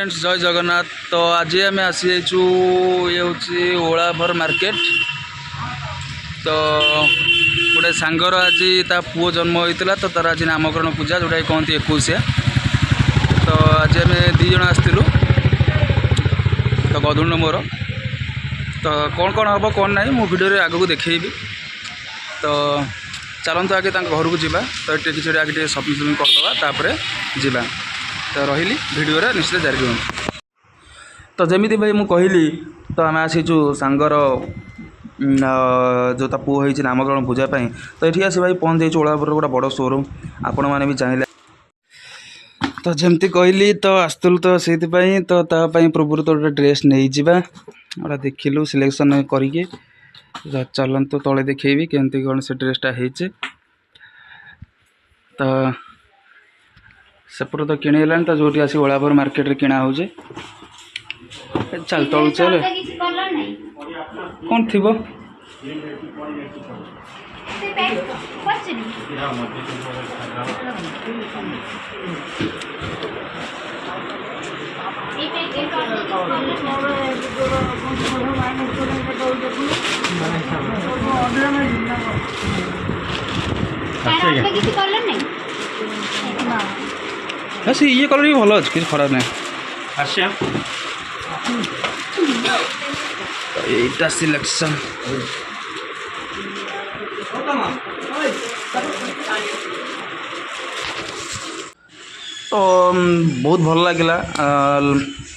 Friends जय जगन्नाथ। तो आज आम आसी जाइचु ये हूँ ओलाभर मार्केट। तो गोटे सांगर आज ता पुओ जन्म होता तो तार आज नामकरण पूजा जोटा कहते 21। तो आज आम दी जन आसलु तो गधुण मोर तो कौन कौन हम कौन ना मो भिडियो आगू देखी। तो चलतु आगे घर को जावा तो ये किसी आगे शपिंग शपिंग करदे तापर जावा। तो रही भिडियो निश्चित जारी हूँ। तो जमी भाई मुझे कहली तो आम आसीचु सांगर जो पुओ होती नामकरण पूजापी। तो ये आसी भाई पहुँच जाइए ओलापुर गोटे बड़ शोरूम आपण मैंने भी चाहिए। तो जमती कहली तो आसलु तो से तो पूर्व तो गोटे ड्रेस नहीं जावा गोटा देखिलु सिलेक्शन करके चलतु तले देखी केमती कौन से ड्रेसटा हो। तो सेपट तो किणीगला तो जो आसी ओलापुर मार्केट रे किणा हो चल तलु चल कौन थी हाँ से ये कलर भी भल अच्छे कि खराब ना एटा सिलेक्शन तो बहुत भल लगे।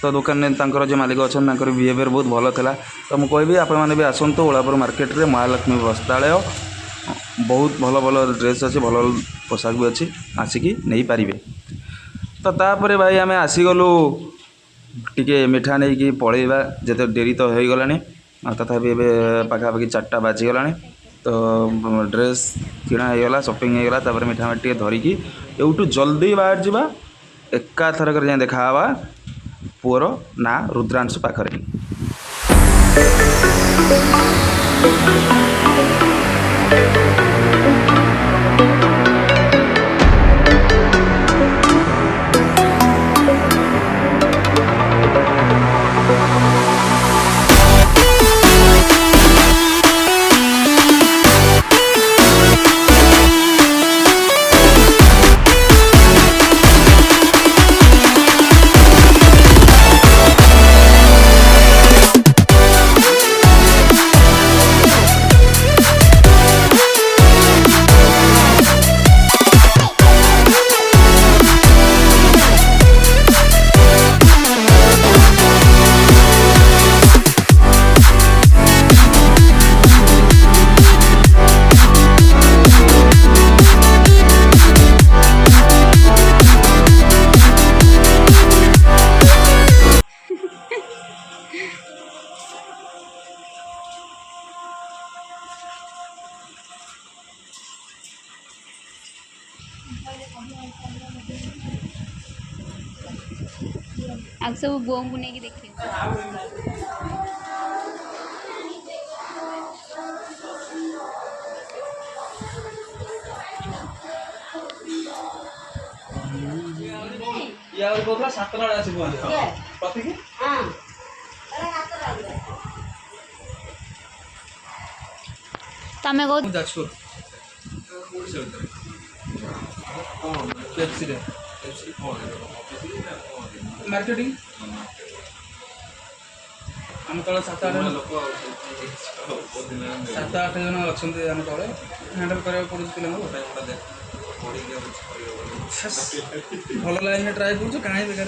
तो दुकान में जो मालिक अच्छा बिहेवियर बहुत भल था। तो मुझे कहबी आपण मैंने भी आसतु ओलापुर मार्केट रे महालक्ष्मी वस्त्रालय बहुत भल भल ड्रेस अच्छे भल पोशाक भी अच्छी आसिकी नहीं पारे। तो तापर भाई आम आसीगलु टिके मिठा नहीं कि पलैबा जिते डेरी तो हो गला तथापि ए पाखापाखि 4टा बाजीगला। तो ड्रेस किणा होगा शॉपिंग होगा तापर मिठा मिठी धरिकी एवटू जल्दी बाहर जावा एका थरक जाए देखा पुअर ना रुद्रांशु पाखरे। आप सब बोम बुने की देखिए यार कोथला 7 टा आसी पहुंच कथि की हां तमे को जाजपुर ओडिसा भीतर कोन पेप्सी रे पेप्सी कोन मार्केटिंग आम तले 7-8 लोक 7-8 जन अच्छा आम तले हैंडल करा पड़े पिला भल लाइन ट्राए कर कहीं बेकार